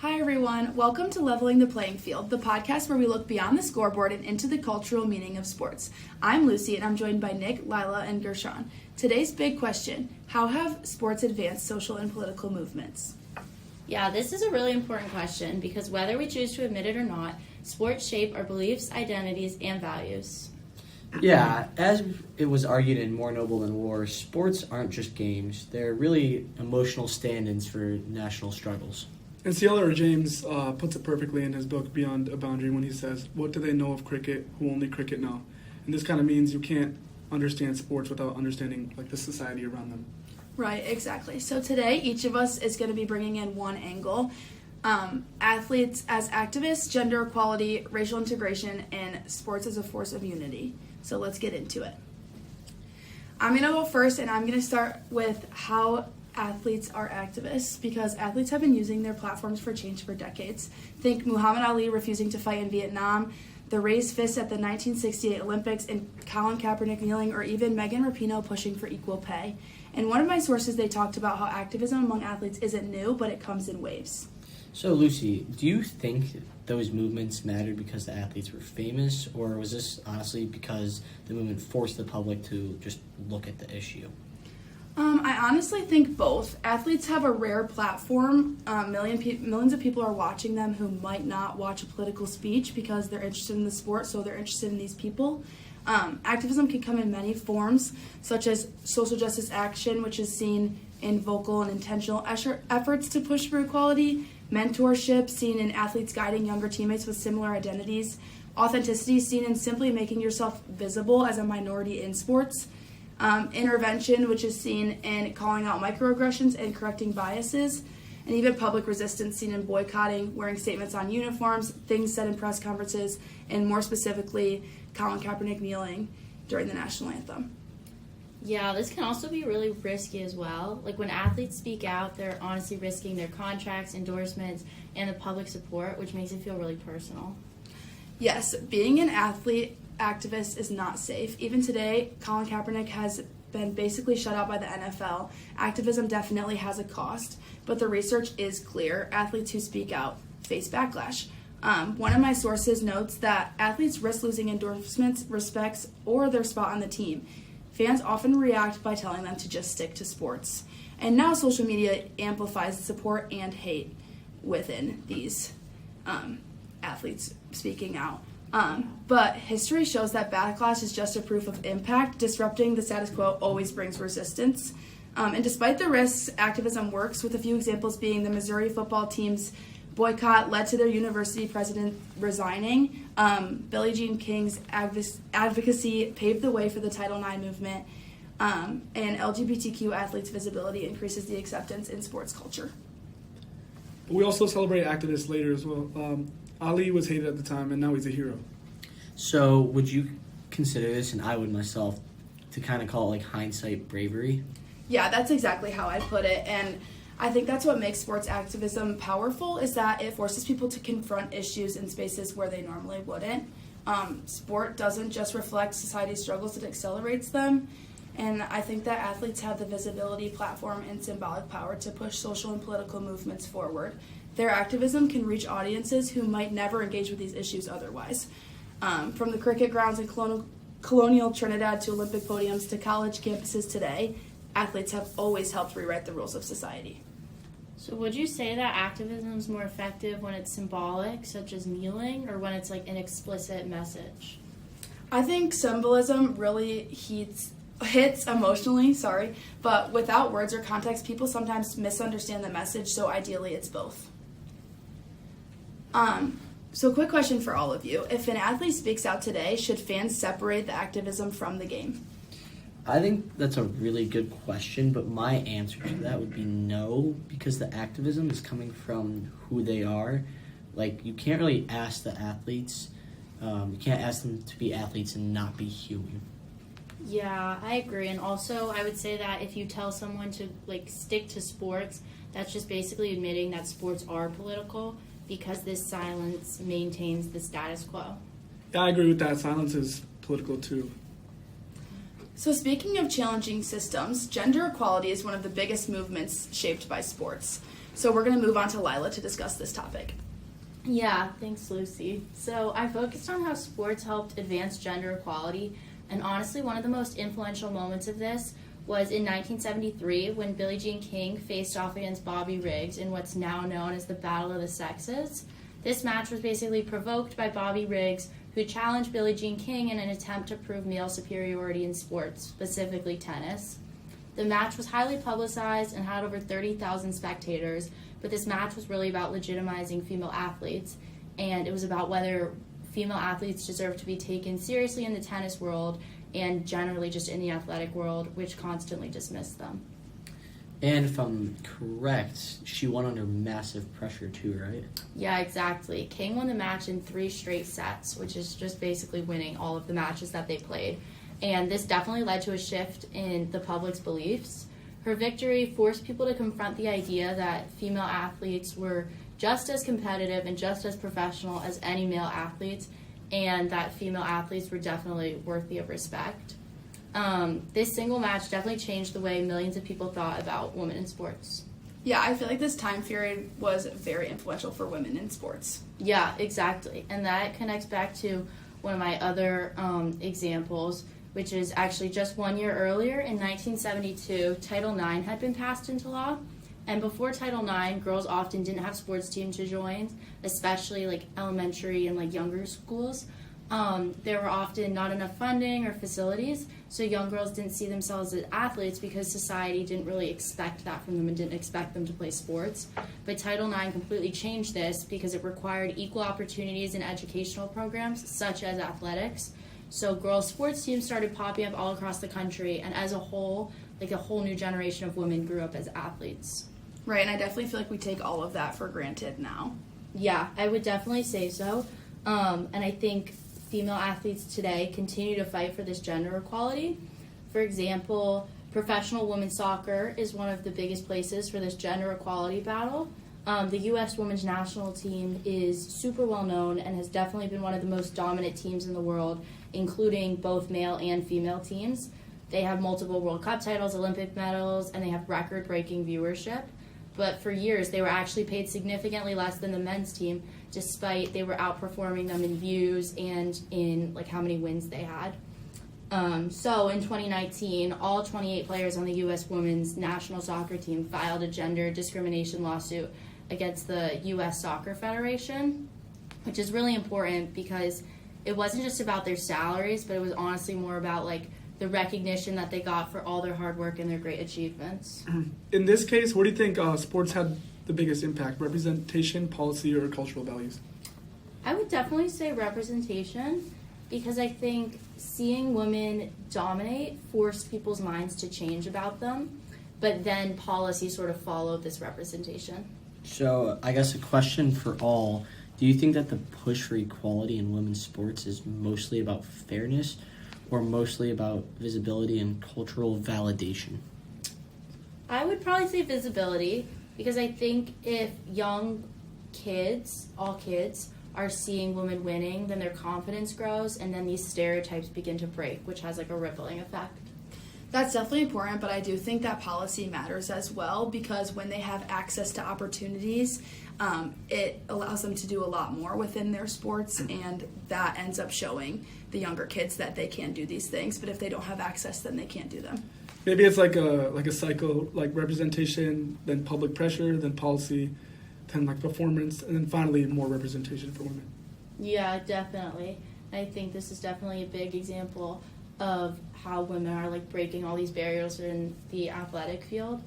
Hi everyone, welcome to Leveling the Playing Field, the podcast where we look beyond the scoreboard and into the cultural meaning of sports. I'm Lucy and I'm joined by Nick, Lila, and Gershon. Today's big question, how have sports advanced social and political movements? Yeah, this is a really important question because whether we choose to admit it or not, sports shape our beliefs, identities, and values. Yeah, as it was argued in More Noble Than War, sports aren't just games. They're really emotional stand-ins for national struggles. And C.L.R. James puts it perfectly in his book Beyond a Boundary when he says, "What do they know of cricket who only cricket know?" And this kind of means you can't understand sports without understanding the society around them. Right, exactly. So today, each of us is going to be bringing in one angle. Athletes as activists, gender equality, racial integration, and sports as a force of unity. So let's get into it. I'm going to go first, and I'm going to start with how athletes are activists, because athletes have been using their platforms for change for decades. Think Muhammad Ali refusing to fight in Vietnam, the raised fist at the 1968 Olympics, and Colin Kaepernick kneeling, or even Megan Rapinoe pushing for equal pay. In one of my sources, they talked about how activism among athletes isn't new, but it comes in waves. So, Lucy, do you think those movements mattered because the athletes were famous, or was this honestly because the movement forced the public to just look at the issue? I honestly think both. Athletes have a rare platform. Millions of people are watching them who might not watch a political speech because they're interested in the sport, so they're interested in these people. Activism can come in many forms, such as social justice action, which is seen in vocal and intentional efforts to push for equality, mentorship, seen in athletes guiding younger teammates with similar identities, authenticity, seen in simply making yourself visible as a minority in sports, intervention, which is seen in calling out microaggressions and correcting biases, and even public resistance, seen in boycotting, wearing statements on uniforms, things said in press conferences, and more specifically, Colin Kaepernick kneeling during the national anthem. Yeah, this can also be really risky as well. Like when athletes speak out, they're honestly risking their contracts, endorsements, and the public support, which makes it feel really personal. Yes, being an athlete activist is not safe. Even today, Colin Kaepernick has been basically shut out by the NFL. Activism definitely has a cost, but the research is clear. Athletes who speak out face backlash. One of my sources notes that athletes risk losing endorsements, respects, or their spot on the team. Fans often react by telling them to just stick to sports. And now social media amplifies support and hate within these athletes speaking out. But history shows that backlash is just a proof of impact. Disrupting the status quo always brings resistance. And despite the risks, activism works, with a few examples being the Missouri football team's boycott led to their university president resigning. Billie Jean King's advocacy paved the way for the Title IX movement. And LGBTQ athletes' visibility increases the acceptance in sports culture. But we also celebrate activists later as well. Ali was hated at the time, and now he's a hero. So, would you consider this, and I would myself, to kind of call it like hindsight bravery? Yeah, that's exactly how I put it. And I think that's what makes sports activism powerful, is that it forces people to confront issues in spaces where they normally wouldn't. Sport doesn't just reflect society's struggles, it accelerates them. And I think that athletes have the visibility, platform, and symbolic power to push social and political movements forward. Their activism can reach audiences who might never engage with these issues otherwise. From the cricket grounds in colonial Trinidad to Olympic podiums to college campuses today, athletes have always helped rewrite the rules of society. So would you say that activism is more effective when it's symbolic, such as kneeling, or when it's like an explicit message? I think symbolism really hits emotionally, but without words or context, people sometimes misunderstand the message, so ideally it's both. So quick question for all of you. If an athlete speaks out today, should fans separate the activism from the game? I think that's a really good question, but my answer to that would be no, because the activism is coming from who they are. Like, you can't really ask the athletes, you can't ask them to be athletes and not be human. Yeah, I agree. And also, I would say that if you tell someone to stick to sports, that's just basically admitting that sports are political, because this silence maintains the status quo. Yeah, I agree with that. Silence is political too. So speaking of challenging systems, gender equality is one of the biggest movements shaped by sports. So we're going to move on to Lila to discuss this topic. Yeah, thanks, Lucy. So I focused on how sports helped advance gender equality, and honestly, one of the most influential moments of this was in 1973 when Billie Jean King faced off against Bobby Riggs in what's now known as the Battle of the Sexes. This match was basically provoked by Bobby Riggs, who challenged Billie Jean King in an attempt to prove male superiority in sports, specifically tennis. The match was highly publicized and had over 30,000 spectators, but this match was really about legitimizing female athletes, and it was about whether female athletes deserve to be taken seriously in the tennis world and generally just in the athletic world, which constantly dismissed them. And if I'm correct, she won under massive pressure too, right? Yeah, exactly. King won the match in 3 straight sets, which is just basically winning all of the matches that they played. And this definitely led to a shift in the public's beliefs. Her victory forced people to confront the idea that female athletes were just as competitive and just as professional as any male athletes, and that female athletes were definitely worthy of respect. This single match definitely changed the way millions of people thought about women in sports. Yeah, I feel like this time period was very influential for women in sports. Yeah, exactly. And that connects back to one of my other examples, which is actually just 1 year earlier, in 1972, Title IX had been passed into law. And before Title IX, girls often didn't have sports teams to join, especially like elementary and like younger schools. There were often not enough funding or facilities, so young girls didn't see themselves as athletes because society didn't really expect that from them and didn't expect them to play sports. But Title IX completely changed this because it required equal opportunities in educational programs such as athletics. So girls' sports teams started popping up all across the country, and as a whole, like a whole new generation of women grew up as athletes. Right, and I definitely feel like we take all of that for granted now. Yeah, I would definitely say so. And I think female athletes today continue to fight for this gender equality. For example, professional women's soccer is one of the biggest places for this gender equality battle. The U.S. women's national team is super well known and has definitely been one of the most dominant teams in the world, including both male and female teams. They have multiple World Cup titles, Olympic medals, and they have record-breaking viewership. But for years, they were actually paid significantly less than the men's team, despite they were outperforming them in views and in like how many wins they had. So in 2019, all 28 players on the U.S. women's national soccer team filed a gender discrimination lawsuit against the U.S. Soccer Federation, which is really important because it wasn't just about their salaries, but it was honestly more about like the recognition that they got for all their hard work and their great achievements. In this case, what do you think sports had the biggest impact? Representation, policy, or cultural values? I would definitely say representation, because I think seeing women dominate forced people's minds to change about them, but then policy sort of followed this representation. So I guess a question for all, do you think that the push for equality in women's sports is mostly about fairness or mostly about visibility and cultural validation? I would probably say visibility, because I think if young kids, all kids, are seeing women winning, then their confidence grows, and then these stereotypes begin to break, which has like a rippling effect. That's definitely important, but I do think that policy matters as well, because when they have access to opportunities, it allows them to do a lot more within their sports, and that ends up showing the younger kids that they can do these things. But if they don't have access, then they can't do them. Maybe it's like a cycle, like representation, then public pressure, then policy, then like performance, and then finally more representation for women. Yeah, definitely. I think this is definitely a big example of how women are like breaking all these barriers in the athletic field.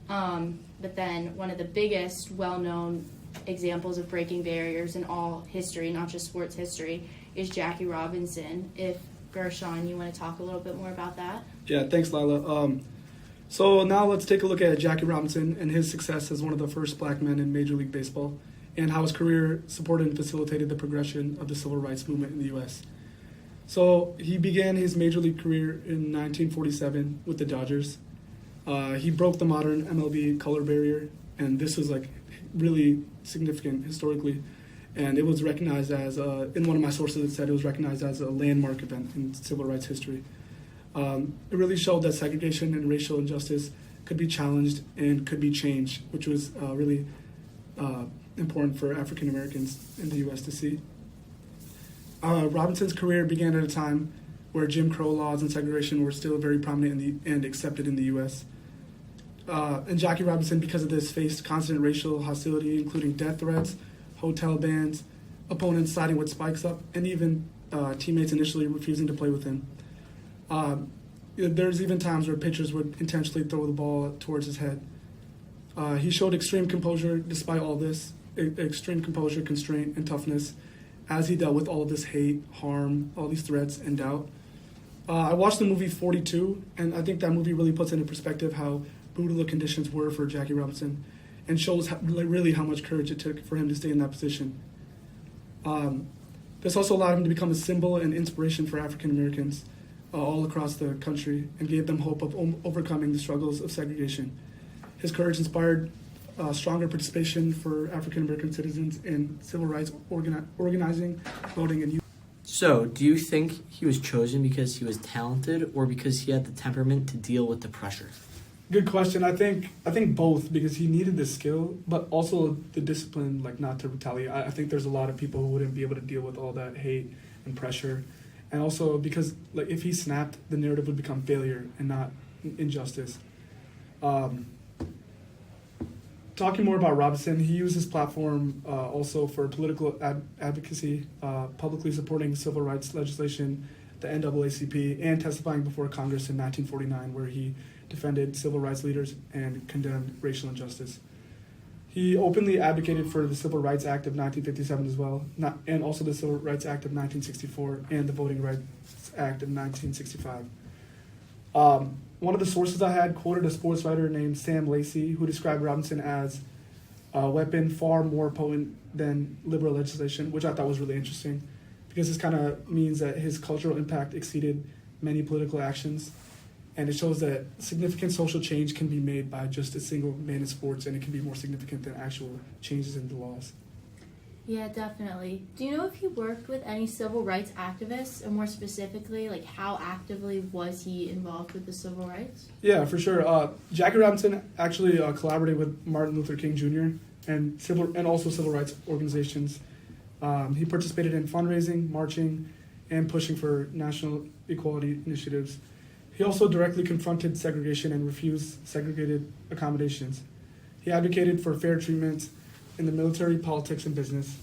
But then one of the biggest well-known examples of breaking barriers in all history, not just sports history, is Jackie Robinson. If Gershon, you want to talk a little bit more about that? Yeah, thanks, Lila. So now let's take a look at Jackie Robinson and his success as one of the first black men in Major League Baseball, and how his career supported and facilitated the progression of the civil rights movement in the U.S. So he began his Major League career in 1947 with the Dodgers. He broke the modern MLB color barrier, and this was like really significant historically. And it was recognized as, in one of my sources it said it was recognized as a landmark event in civil rights history. It really showed that segregation and racial injustice could be challenged and could be changed, which was really important for African Americans in the U.S. to see. Robinson's career began at a time where Jim Crow laws and segregation were still very prominent and accepted in the U.S. And Jackie Robinson, because of this, faced constant racial hostility, including death threats, hotel bans, opponents siding with Spikes Up, and even teammates initially refusing to play with him. There's even times where pitchers would intentionally throw the ball towards his head. He showed extreme composure despite all this, extreme composure, constraint, and toughness as he dealt with all of this hate, harm, all these threats, and doubt. I watched the movie 42, and I think that movie really puts into perspective how brutal the conditions were for Jackie Robinson and shows really how much courage it took for him to stay in that position. This also allowed him to become a symbol and inspiration for African Americans all across the country and gave them hope of overcoming the struggles of segregation. His courage inspired stronger participation for African American citizens in civil rights organizing, voting, and youth. So, do you think he was chosen because he was talented or because he had the temperament to deal with the pressure? Good question. I think both, because he needed the skill, but also the discipline, like not to retaliate. I think there's a lot of people who wouldn't be able to deal with all that hate and pressure, and also because like if he snapped, the narrative would become failure and not injustice. Talking more about Robinson, he used his platform also for political advocacy, publicly supporting civil rights legislation, the NAACP, and testifying before Congress in 1949, where he defended civil rights leaders and condemned racial injustice. He openly advocated for the Civil Rights Act of 1957 as well, and also the Civil Rights Act of 1964 and the Voting Rights Act of 1965. One of the sources I had quoted a sports writer named Sam Lacey, who described Robinson as a weapon far more potent than liberal legislation, which I thought was really interesting, because this kind of means that his cultural impact exceeded many political actions, and it shows that significant social change can be made by just a single man in sports, and it can be more significant than actual changes in the laws. Yeah, definitely. Do you know if he worked with any civil rights activists, or more specifically, like how actively was he involved with the civil rights? Yeah, for sure. Jackie Robinson actually collaborated with Martin Luther King Jr. and also civil rights organizations. He participated in fundraising, marching, and pushing for national equality initiatives. He also directly confronted segregation and refused segregated accommodations. He advocated for fair treatment in the military, politics, and business.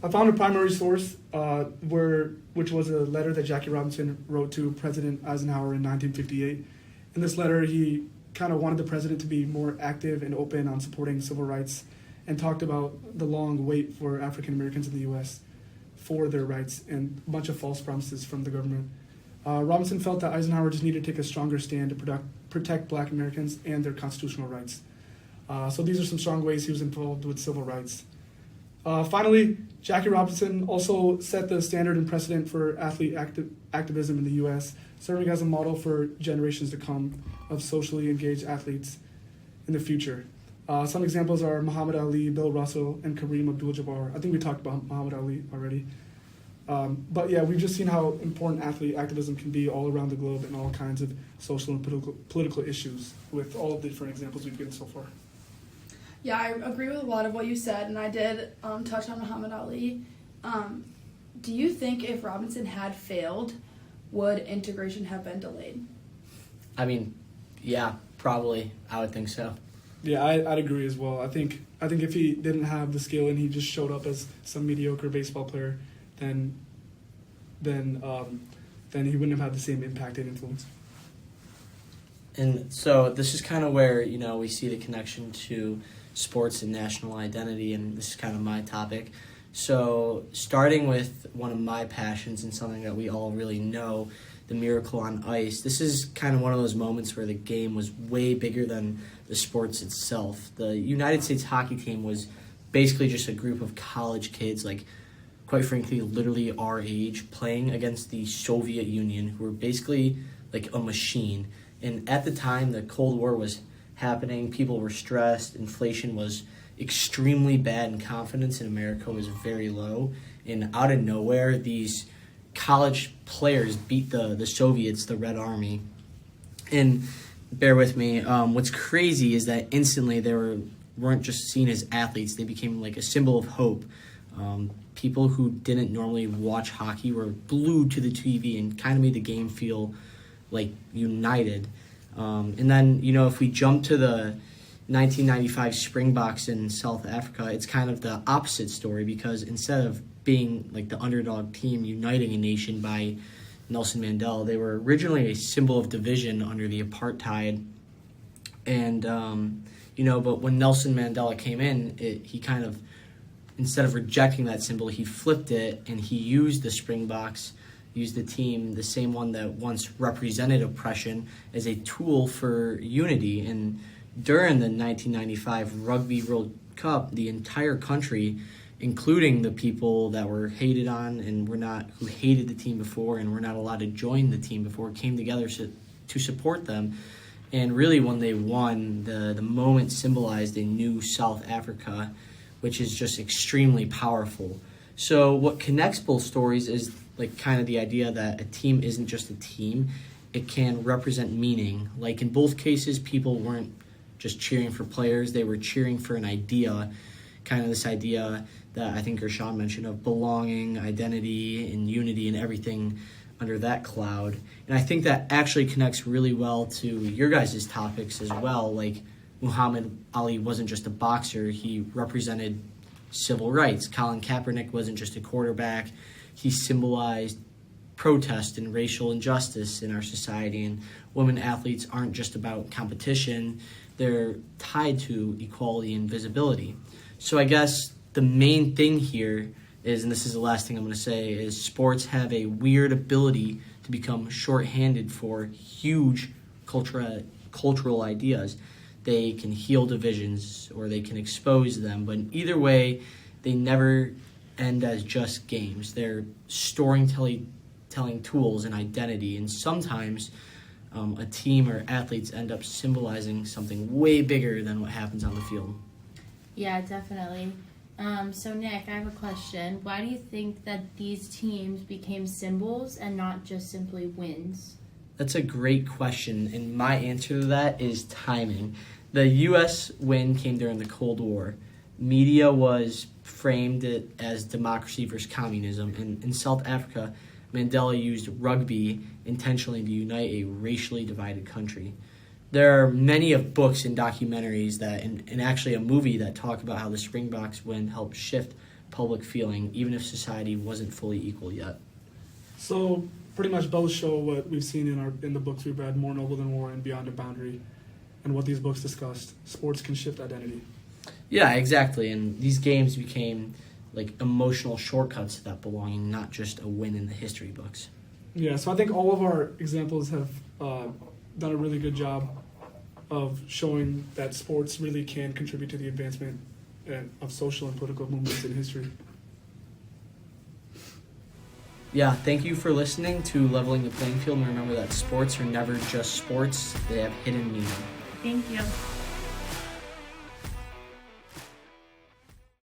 I found a primary source which was a letter that Jackie Robinson wrote to President Eisenhower in 1958. In this letter, he kind of wanted the president to be more active and open on supporting civil rights, and talked about the long wait for African Americans in the U.S. for their rights and a bunch of false promises from the government. Robinson felt that Eisenhower just needed to take a stronger stand to protect Black Americans and their constitutional rights. So these are some strong ways he was involved with civil rights. Finally, Jackie Robinson also set the standard and precedent for athlete activism in the U.S., serving as a model for generations to come of socially engaged athletes in the future. Some examples are Muhammad Ali, Bill Russell, and Kareem Abdul-Jabbar. I think we talked about Muhammad Ali already. But yeah, we've just seen how important athlete activism can be all around the globe in all kinds of social and political issues, with all of the different examples we've given so far. Yeah, I agree with a lot of what you said, and I did touch on Muhammad Ali. Do you think if Robinson had failed, would integration have been delayed? I mean, yeah, probably. I would think so. Yeah, I'd agree as well. I think if he didn't have the skill and he just showed up as some mediocre baseball player, then he wouldn't have had the same impact and influence. And so this is kind of where, we see the connection to sports and national identity, and this is kind of my topic. So starting with one of my passions and something that we all really know, the Miracle on Ice, this is kind of one of those moments where the game was way bigger than the sports itself. The United States hockey team was basically just a group of college kids, like, quite frankly, literally our age, playing against the Soviet Union, who were basically like a machine. And at the time, the Cold War was happening. People were stressed. Inflation was extremely bad, and confidence in America was very low. And out of nowhere, these college players beat the Soviets, the Red Army. And bear with me. What's crazy is that instantly they weren't just seen as athletes; they became like a symbol of hope. People who didn't normally watch hockey were glued to the TV and kind of made the game feel like united. And then, if we jump to the 1995 Springboks in South Africa, it's kind of the opposite story, because instead of being like the underdog team uniting a nation by Nelson Mandela, they were originally a symbol of division under the apartheid. And, but when Nelson Mandela came in, he kind of, instead of rejecting that symbol, he flipped it, and he used the Springboks, used the team, the same one that once represented oppression, as a tool for unity. And during the 1995 Rugby World Cup, the entire country, including the people that were hated on and who hated the team before and were not allowed to join the team before, came together to support them. And really, when they won, the moment symbolized a new South Africa, which is just extremely powerful. So what connects both stories is like kind of the idea that a team isn't just a team. It can represent meaning. Like in both cases, people weren't just cheering for players. They were cheering for an idea, kind of this idea that I think Gershon mentioned of belonging, identity, and unity and everything under that cloud. And I think that actually connects really well to your guys' topics as well. Like Muhammad Ali wasn't just a boxer. He represented civil rights. Colin Kaepernick wasn't just a quarterback. He symbolized protest and racial injustice in our society. And women athletes aren't just about competition. They're tied to equality and visibility. So I guess the main thing here is, and this is the last thing I'm going to say, is sports have a weird ability to become shorthanded for huge cultural ideas. They can heal divisions or they can expose them, but either way, they never end as just games. They're storytelling tools and identity, and sometimes a team or athletes end up symbolizing something way bigger than what happens on the field. Yeah, definitely. So Nick, I have a question. Why do you think that these teams became symbols and not just simply wins? That's a great question, and my answer to that is timing. The U.S. win came during the Cold War. Media was framed it as democracy versus communism, and in South Africa, Mandela used rugby intentionally to unite a racially divided country. There are many of books and documentaries that, and actually a movie that talk about how the Springboks win helped shift public feeling, even if society wasn't fully equal yet. So pretty much both show what we've seen in the books we've read, More Noble Than War and Beyond a Boundary, and what these books discussed. Sports can shift identity. Yeah, exactly. And these games became like emotional shortcuts to that belonging, not just a win in the history books. Yeah, so I think all of our examples have done a really good job of showing that sports really can contribute to the advancement of social and political movements in history. Yeah, thank you for listening to Leveling the Playing Field, and remember that sports are never just sports, they have hidden meaning. Thank you.